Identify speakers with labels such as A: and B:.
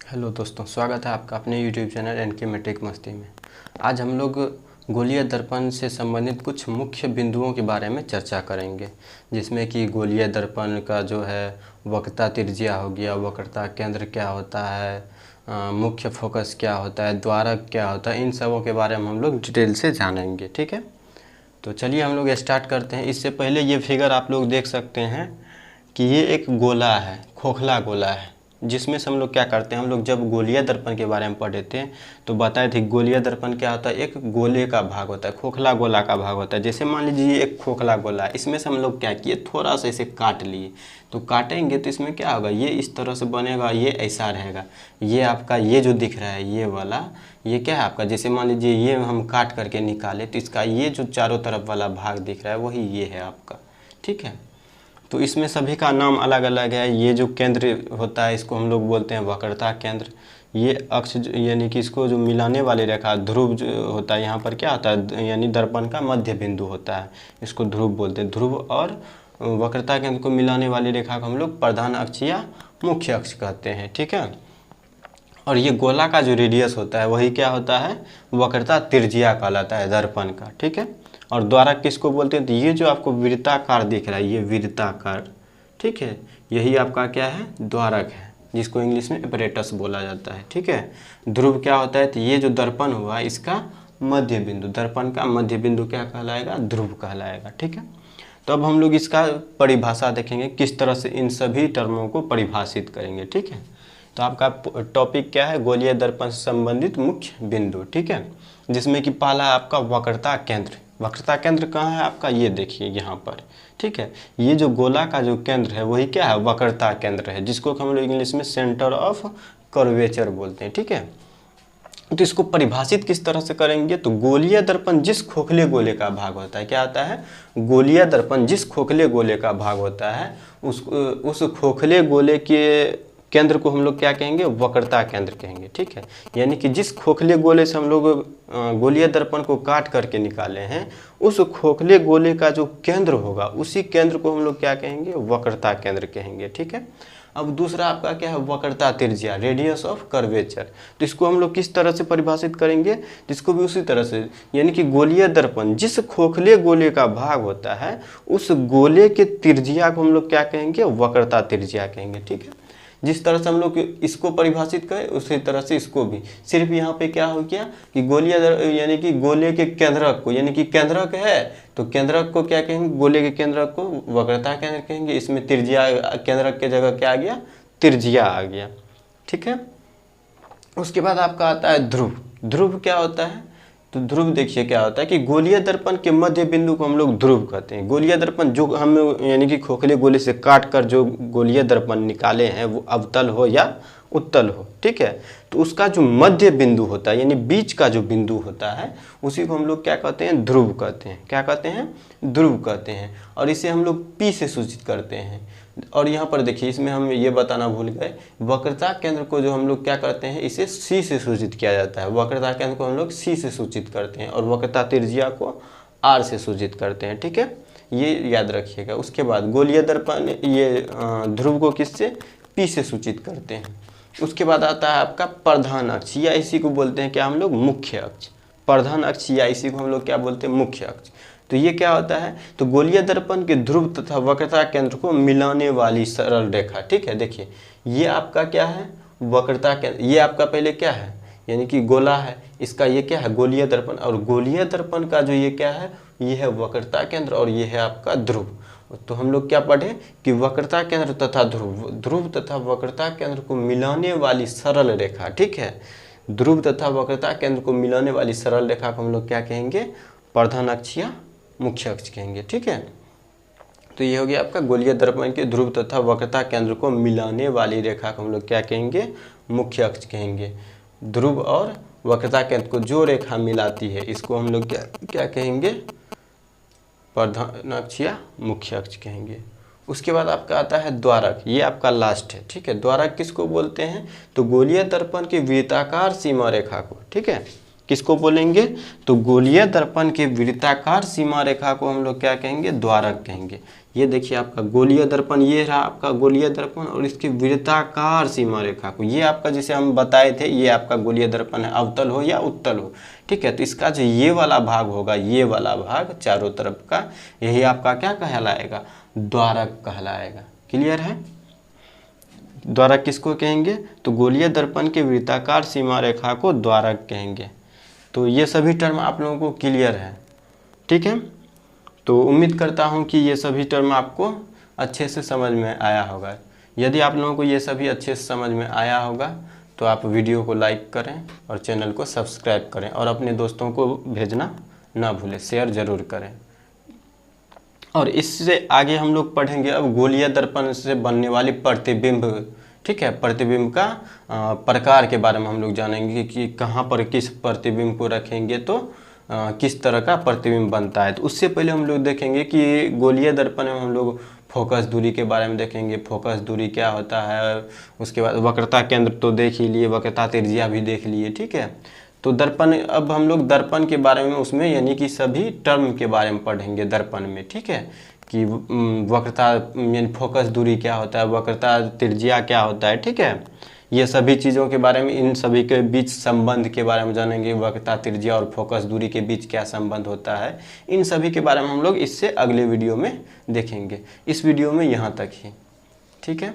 A: Hello दोस्तों, स्वागत है आपका अपने यूट्यूब चैनल एनके मैट्रिक मस्ती में। आज हम लोग गोलीय दर्पण से संबंधित कुछ मुख्य बिंदुओं के बारे में चर्चा करेंगे, जिसमें कि गोलीय दर्पण का जो है वक्रता त्रिज्या हो गया, वक्रता केंद्र क्या होता है, मुख्य फोकस क्या होता है, द्वारक क्या होता है, इन सबों के बारे में हम लोग डिटेल से जानेंगे। ठीक है, तो चलिए हम लोग स्टार्ट करते हैं। इससे पहले ये फिगर आप लोग देख सकते हैं कि ये एक गोला है, खोखला गोला है, जिसमें से हम लोग क्या करते हैं, हम लोग जब गोलीय दर्पण के बारे में पढ़े थे तो बताए थे गोलीय दर्पण क्या होता है, एक गोले का भाग होता है, खोखला गोला का भाग होता है। जैसे मान लीजिए ये एक खोखला गोला है, इसमें से हम लोग क्या किए, थोड़ा सा इसे काट लिए। तो काटेंगे तो इसमें क्या होगा, ये इस तरह से बनेगा, ये ऐसा रहेगा। ये आपका ये जो दिख रहा है ये वाला, ये क्या है आपका, जैसे मान लीजिए ये हम काट करके निकाले तो इसका ये जो चारों तरफ वाला भाग दिख रहा है वही ये है आपका। ठीक है, तो इसमें सभी का नाम अलग अलग है। ये जो केंद्र होता है इसको हम लोग बोलते हैं वक्रता केंद्र। ये अक्ष यानी कि इसको जो मिलाने वाली रेखा ध्रुव जो होता है, यहाँ पर क्या होता है, यानी दर्पण का मध्य बिंदु होता है, इसको ध्रुव बोलते हैं। ध्रुव और वक्रता केंद्र को मिलाने वाली रेखा को हम लोग प्रधान अक्ष या मुख्य अक्ष कहते हैं। ठीक है, और ये गोला का जो रेडियस होता है वही क्या होता है, वक्रता त्रिज्या कहलाता है दर्पण का। ठीक है, और द्वारक किसको बोलते हैं, तो ये जो आपको वृत्ताकार दिख रहा है ये वृत्ताकार, ठीक है, यही आपका क्या है, द्वारक है, जिसको इंग्लिश में अपरेटस बोला जाता है। ठीक है, ध्रुव क्या होता है, तो ये जो दर्पण हुआ इसका मध्य बिंदु, दर्पण का मध्य बिंदु क्या कहलाएगा, ध्रुव कहलाएगा। ठीक है, तो अब हम लोग इसका परिभाषा देखेंगे, किस तरह से इन सभी टर्मों को परिभाषित करेंगे। ठीक है, तो आपका टॉपिक क्या है, गोलीय दर्पण से संबंधित मुख्य बिंदु। ठीक है, जिसमें कि पहला है आपका वक्रता केंद्र। वक्रता केंद्र कहाँ है आपका, ये देखिए यहाँ पर। ठीक है, ये जो गोला का जो केंद्र है वही क्या है, वक्रता केंद्र है, जिसको हम लोग इंग्लिश में सेंटर ऑफ कर्वेचर बोलते हैं। ठीक है, तो इसको परिभाषित किस तरह से करेंगे, तो गोलीय दर्पण जिस खोखले गोले का भाग होता है, क्या आता है, गोलीय दर्पण जिस खोखले गोले का भाग होता है उस खोखले गोले के केंद्र को हम लोग क्या कहेंगे, वक्रता केंद्र कहेंगे। ठीक है, यानी कि जिस खोखले गोले से हम लोग गोलीय दर्पण को काट करके निकाले हैं, उस खोखले गोले का जो केंद्र होगा उसी केंद्र को हम लोग क्या कहेंगे, वक्रता केंद्र कहेंगे। ठीक है, अब दूसरा आपका क्या है, वक्रता त्रिज्या, रेडियस ऑफ कर्वेचर। तो इसको हम लोग किस तरह से परिभाषित करेंगे, तो इसको भी उसी तरह से, यानी कि गोलीय दर्पण जिस खोखले गोले का भाग होता है उस गोले के त्रिज्या को हम लोग क्या कहेंगे, वक्रता त्रिज्या कहेंगे। ठीक है, जिस तरह से हम लोग इसको परिभाषित करें उसी तरह से इसको भी, सिर्फ यहाँ पे क्या हो गया कि गोलीय यानी कि गोले के केंद्रक को, यानी कि केंद्रक है तो केंद्रक को क्या कहेंगे, गोले के केंद्रक को वक्रता केंद्र कहेंगे। इसमें त्रिज्या, केंद्रक के जगह क्या आ गया, त्रिज्या आ गया। ठीक है, उसके बाद आपका आता है ध्रुव। ध्रुव क्या होता है, तो ध्रुव देखिए क्या होता है कि गोलीय दर्पण के मध्य बिंदु को हम लोग ध्रुव कहते हैं। गोलीय दर्पण जो हम यानी कि खोखले गोले से काट कर जो गोलीय दर्पण निकाले हैं वो अवतल हो या उत्तल हो। ठीक है, तो उसका जो मध्य बिंदु होता है यानी बीच का जो बिंदु होता है उसी को हम लोग क्या कहते हैं, ध्रुव कहते हैं। क्या कहते हैं, ध्रुव कहते हैं, और इसे हम लोग P से सूचित करते हैं। और यहाँ पर देखिए इसमें हम ये बताना भूल गए, वक्रता केंद्र को जो हम लोग क्या करते हैं, इसे C से सूचित किया जाता है। वक्रता केंद्र को हम लोग C से सूचित करते हैं और वक्रता त्रिज्या को R से सूचित करते हैं। ठीक है, ये याद रखिएगा। उसके बाद गोलीय दर्पण ये ध्रुव को किससे, P से सूचित करते हैं। उसके बाद आता है आपका प्रधान अक्ष, या इसी को बोलते हैं क्या हम लोग, मुख्य अक्ष। प्रधान अक्ष या इसी को हम लोग क्या बोलते हैं, मुख्य अक्ष। तो ये क्या होता है, तो गोलीय दर्पण के ध्रुव तथा वक्रता केंद्र को मिलाने वाली सरल रेखा। ठीक है, देखिए ये आपका क्या है, वक्रता केंद्र, ये आपका पहले क्या है, यानी कि गोला है, इसका ये क्या है, गोलीय दर्पण, और गोलीय दर्पण का जो ये क्या है, ये है वक्रता केंद्र और ये है आपका ध्रुव। तो हम लोग क्या पढ़े कि वक्रता केंद्र तथा ध्रुव, ध्रुव तथा वक्रता केंद्र को मिलाने वाली सरल रेखा। ठीक है, ध्रुव तथा वक्रता केंद्र को मिलाने वाली सरल रेखा को हम लोग क्या कहेंगे, प्रधान अक्ष या मुख्य अक्ष कहेंगे। ठीक है, तो ये हो गया आपका गोलीय दर्पण के ध्रुव तथा वक्रता केंद्र को मिलाने वाली रेखा को हम लोग क्या कहेंगे, मुख्य अक्ष कहेंगे। ध्रुव और वक्रता केंद्र को जो रेखा मिलाती है इसको हम लोग क्या कहेंगे, प्रधान अक्ष या मुख्य अक्ष कहेंगे। उसके बाद आपका आता है द्वारक, ये आपका लास्ट है। ठीक है, द्वारक किसको बोलते हैं, तो गोलीय दर्पण की वृत्ताकार सीमा रेखा को, ठीक है, किसको बोलेंगे? तो गोलीय दर्पण के वृत्ताकार सीमा रेखा को हम लोग क्या कहेंगे? द्वारक कहेंगे। ये देखिए आपका गोलीय दर्पण, ये रहा आपका गोलीय दर्पण, और इसकी वृत्ताकार सीमा रेखा को, ये आपका जिसे हम बताए थे, ये आपका गोलीय दर्पण है, अवतल हो या उत्तल हो, ठीक है। तो इसका जो ये वाला भाग होगा, ये वाला भाग चारों तरफ का, यही आपका क्या कहलाएगा? द्वारक कहलाएगा। क्लियर है? द्वारक किसको कहेंगे? तो गोलीय दर्पण के वृत्ताकार सीमा रेखा को द्वारक कहेंगे। तो ये सभी टर्म आप लोगों को क्लियर है, ठीक है। तो उम्मीद करता हूँ कि ये सभी टर्म आपको अच्छे से समझ में आया होगा। यदि आप लोगों को ये सभी अच्छे से समझ में आया होगा तो आप वीडियो को लाइक करें और चैनल को सब्सक्राइब करें, और अपने दोस्तों को भेजना ना भूलें, शेयर ज़रूर करें। और इससे आगे हम लोग पढ़ेंगे अब गोलीय दर्पण से बनने वाली प्रतिबिंब, ठीक है। प्रतिबिंब का प्रकार के बारे में हम लोग जानेंगे कि कहाँ पर किस प्रतिबिंब को रखेंगे तो किस तरह का प्रतिबिंब बनता है। तो उससे पहले हम लोग देखेंगे कि गोलीय दर्पण में हम लोग फोकस दूरी के बारे में देखेंगे। फोकस दूरी क्या होता है, उसके बाद वक्रता केंद्र तो देख ही लिए, वक्रता त्रिज्या भी देख लिए, ठीक है। तो दर्पण, अब हम लोग दर्पण के बारे में उसमें यानी कि सभी टर्म के बारे में पढ़ेंगे दर्पण में, ठीक है। कि वक्रता यानी फोकस दूरी क्या होता है, वक्रता त्रिज्या क्या होता है, ठीक है। ये सभी चीज़ों के बारे में, इन सभी के बीच संबंध के बारे में जानेंगे। वक्रता त्रिज्या और फोकस दूरी के बीच क्या संबंध होता है, इन सभी के बारे में हम लोग इससे अगले वीडियो में देखेंगे। इस वीडियो में यहाँ तक ही, ठीक है।